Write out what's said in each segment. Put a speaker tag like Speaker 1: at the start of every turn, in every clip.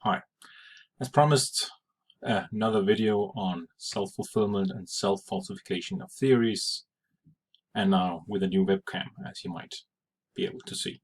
Speaker 1: Hi. As promised, another video on self-fulfillment and self-falsification of theories, and now with a new webcam, as you might be able to see.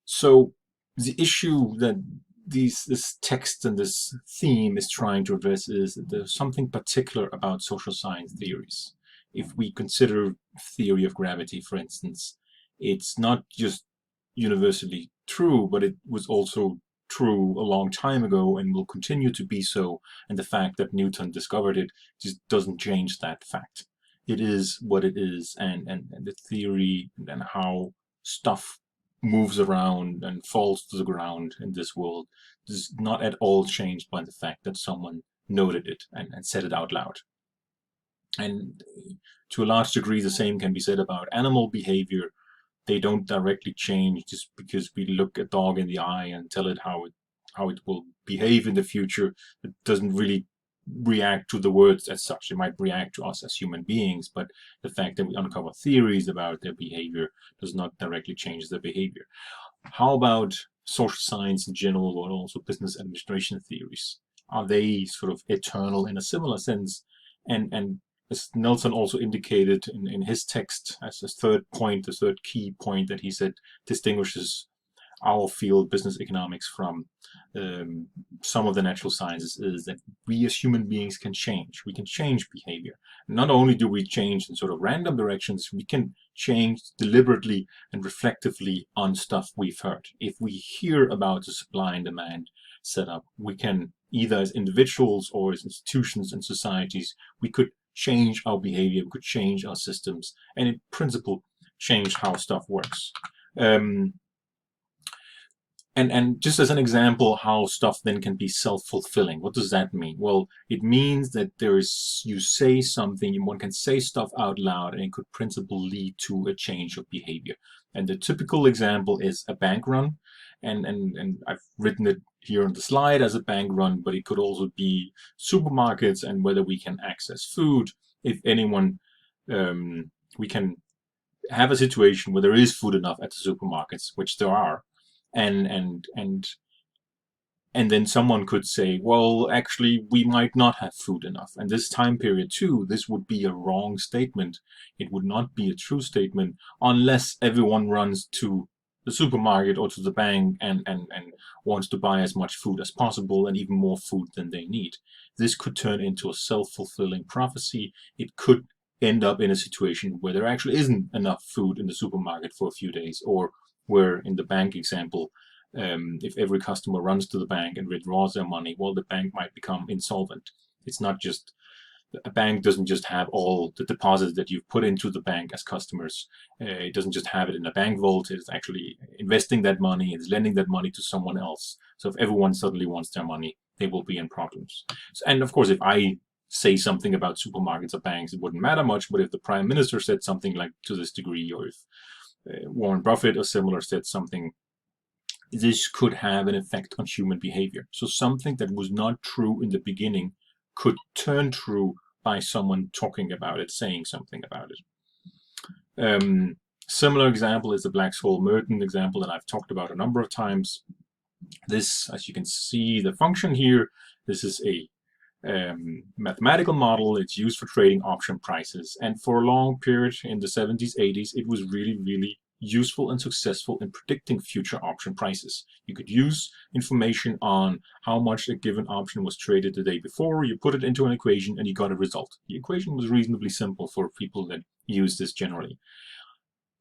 Speaker 1: So the issue that this text and this theme is trying to address is that there's something particular about social science theories. If we consider theory of gravity, for instance, it's not just universally true, but it was also true a long time ago and will continue to be so, and the fact that Newton discovered it just doesn't change that fact. It is what it is, and the theory and how stuff moves around and falls to the ground in this world is not at all changed by the fact that someone noted it and said it out loud. And to a large degree, the same can be said about animal behavior. They don't directly change just because we look a dog in the eye and tell it how it will behave in the future. It doesn't really react to the words as such. It might react to us as human beings, but the fact that we uncover theories about their behavior does not directly change their behavior. How about social science in general, or also business administration theories? Are they sort of eternal in a similar sense? And as Nelson also indicated in his text as a third point, the third key point that he said distinguishes our field, business economics, from some of the natural sciences, is that we as human beings can change. We can change behavior. Not only do we change in sort of random directions, we can change deliberately and reflectively on stuff we've heard. If we hear about the supply and demand setup, we can, either as individuals or as institutions and societies, we could change our behavior, we could change our systems, and in principle change how stuff works. And just as an example, how stuff then can be self-fulfilling. What does that mean? Well, it means that you say something, one can say stuff out loud, and it could principle lead to a change of behavior. And the typical example is a bank run. And I've written it here on the slide as a bank run, but it could also be supermarkets and whether we can access food. If anyone, we can have a situation where there is food enough at the supermarkets, which there are, and then someone could say, well, actually, we might not have food enough. And this time period too, this would be a wrong statement. It would not be a true statement unless everyone runs to the supermarket or to the bank and wants to buy as much food as possible, and even more food than they need. This could turn into a self-fulfilling prophecy. It could end up in a situation where there actually isn't enough food in the supermarket for a few days, or where in the bank example, if every customer runs to the bank and withdraws their money, well, the bank might become insolvent. It's not just, a bank doesn't just have all the deposits that you've put into the bank as customers. It doesn't just have it in a bank vault. It's actually investing that money. It's lending that money to someone else. So if everyone suddenly wants their money, they will be in problems. And of course, if I say something about supermarkets or banks, it wouldn't matter much. But if the Prime Minister said something like to this degree, or if Warren Buffett or similar said something, this could have an effect on human behavior. So something that was not true in the beginning could turn true by someone talking about it, saying something about it. Similar example is the Black-Scholes-Merton example that I've talked about a number of times. This, as you can see, the function here, this is a mathematical model. It's used for trading option prices, and for a long period in the 70s, 80s, it was really useful and successful in predicting future option prices. You could use information on how much a given option was traded the day before, you put it into an equation, and you got a result. The equation was reasonably simple for people that use this generally.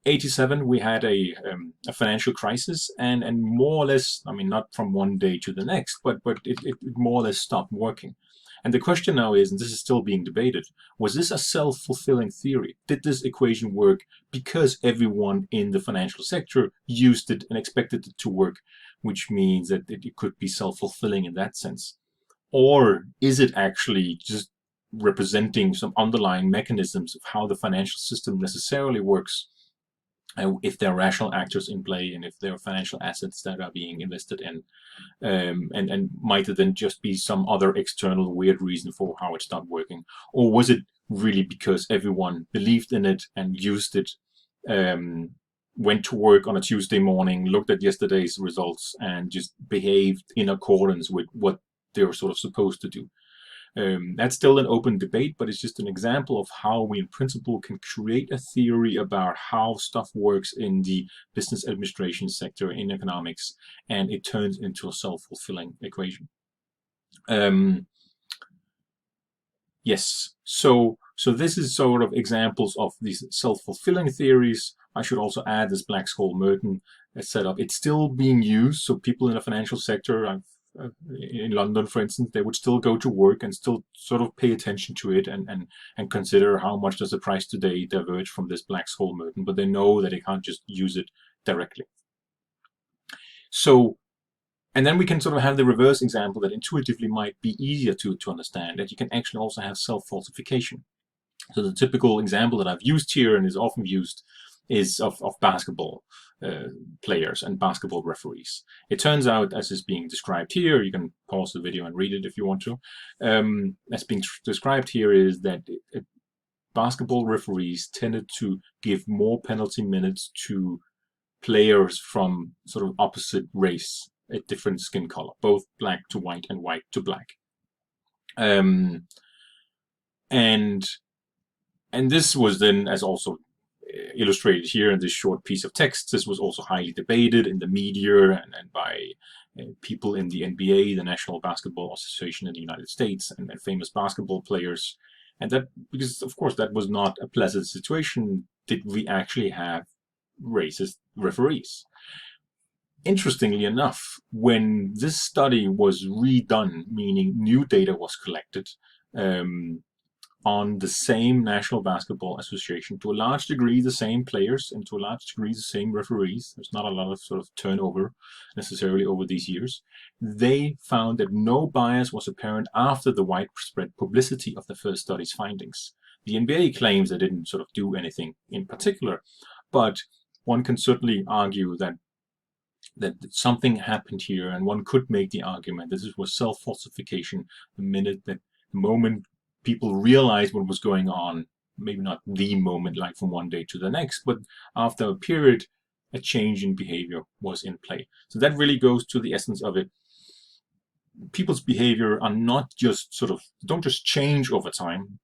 Speaker 1: 87, we had a financial crisis, and more or less, I mean, not from one day to the next, but it more or less stopped working. And the question now is, and this is still being debated, was this a self-fulfilling theory? Did this equation work because everyone in the financial sector used it and expected it to work, which means that it could be self-fulfilling in that sense? Or is it actually just representing some underlying mechanisms of how the financial system necessarily works, if there are rational actors in play, and if there are financial assets that are being invested in, and might it then just be some other external weird reason for how it stopped working? Or was it really because everyone believed in it and used it went to work on a Tuesday morning, looked at yesterday's results, and just behaved in accordance with what they're sort of supposed to do. That's still an open debate, but it's just an example of how we in principle can create a theory about how stuff works in the business administration sector, in economics, and it turns into a self-fulfilling equation. Yes, so this is sort of examples of these self-fulfilling theories. I should also add this Black-Scholes-Merton setup. It's still being used, so people in the financial sector, in London, for instance, they would still go to work and still sort of pay attention to it and consider how much does the price today diverge from this Black-Scholes-Merton, but they know that they can't just use it directly. So, and then we can sort of have the reverse example that intuitively might be easier to understand, that you can actually also have self-falsification. So the typical example that I've used here and is often used is of basketball players and basketball referees. It turns out, as is being described here, you can pause the video and read it if you want to, as being described here is that basketball referees tended to give more penalty minutes to players from sort of opposite race, a different skin color, both black to white and white to black. And this was then, as also illustrated here in this short piece of text, this was also highly debated in the media and by people in the NBA, the National Basketball Association in the United States, and famous basketball players. And that, because of course that was not a pleasant situation, did we actually have racist referees? Interestingly enough, when this study was redone, meaning new data was collected on the same National Basketball Association, to a large degree the same players and to a large degree the same referees, there's not a lot of sort of turnover necessarily over these years, they found that no bias was apparent after the widespread publicity of the first study's findings. The NBA claims they didn't sort of do anything in particular, but one can certainly argue that something happened here, and one could make the argument this was self-falsification the moment people realized what was going on, maybe not the moment like from one day to the next, but after a period, a change in behavior was in play. So that really goes to the essence of it. People's behavior are not just don't just change over time.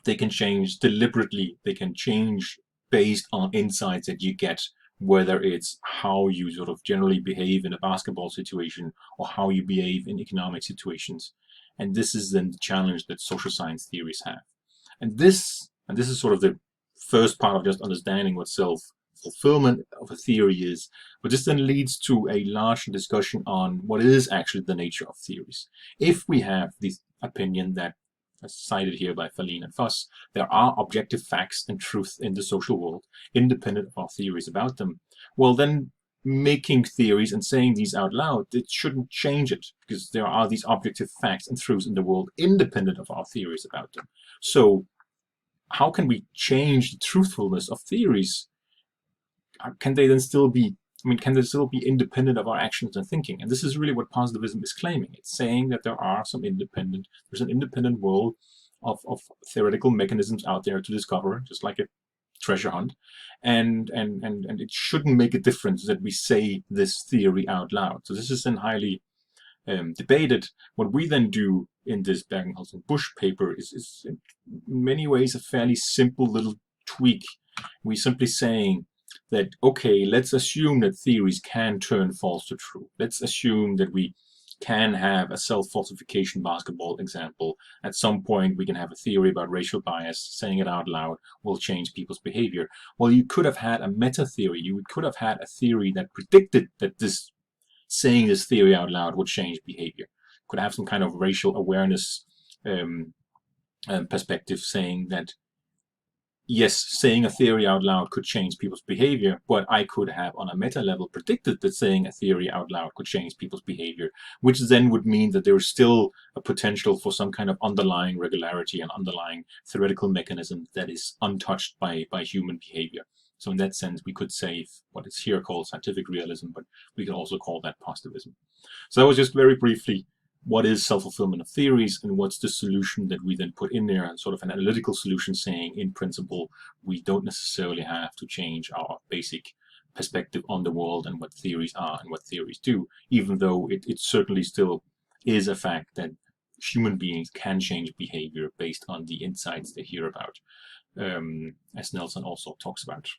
Speaker 1: They can change deliberately. They can change based on insights that you get, whether it's how you sort of generally behave in a basketball situation or how you behave in economic situations. And this is then the challenge that social science theories have. And this is sort of the first part of just understanding what self-fulfillment of a theory is. But this then leads to a larger discussion on what is actually the nature of theories. If we have the opinion that, as cited here by Fahlin and Fuss, there are objective facts and truth in the social world, independent of our theories about them, well then making theories and saying these out loud, it shouldn't change it, because there are these objective facts and truths in the world independent of our theories about them. So how can we change the truthfulness of theories? Can they then still be, can they still be independent of our actions and thinking? And this is really what positivism is claiming. It's saying that there's an independent world of theoretical mechanisms out there to discover, just like a treasure hunt, and it shouldn't make a difference that we say this theory out loud. So this is then highly debated. What we then do in this Bergenholtz Busch paper is in many ways a fairly simple little tweak. We're simply saying that, okay, let's assume that theories can turn false to true. Let's assume that we can have a self-falsification basketball example. At some point, we can have a theory about racial bias. Saying it out loud will change people's behavior. Well, you could have had a meta-theory. You could have had a theory that predicted that saying this theory out loud would change behavior. Could have some kind of racial awareness perspective saying that, yes, saying a theory out loud could change people's behavior, but I could have on a meta level predicted that saying a theory out loud could change people's behavior, which then would mean that there is still a potential for some kind of underlying regularity and underlying theoretical mechanism that is untouched by human behavior. So in that sense, we could say what is here called scientific realism, but we could also call that positivism. So that was just very briefly what is self-fulfillment of theories and what's the solution that we then put in there, and sort of an analytical solution saying, in principle, we don't necessarily have to change our basic perspective on the world and what theories are and what theories do, even though it certainly still is a fact that human beings can change behavior based on the insights they hear about, as Nelson also talks about.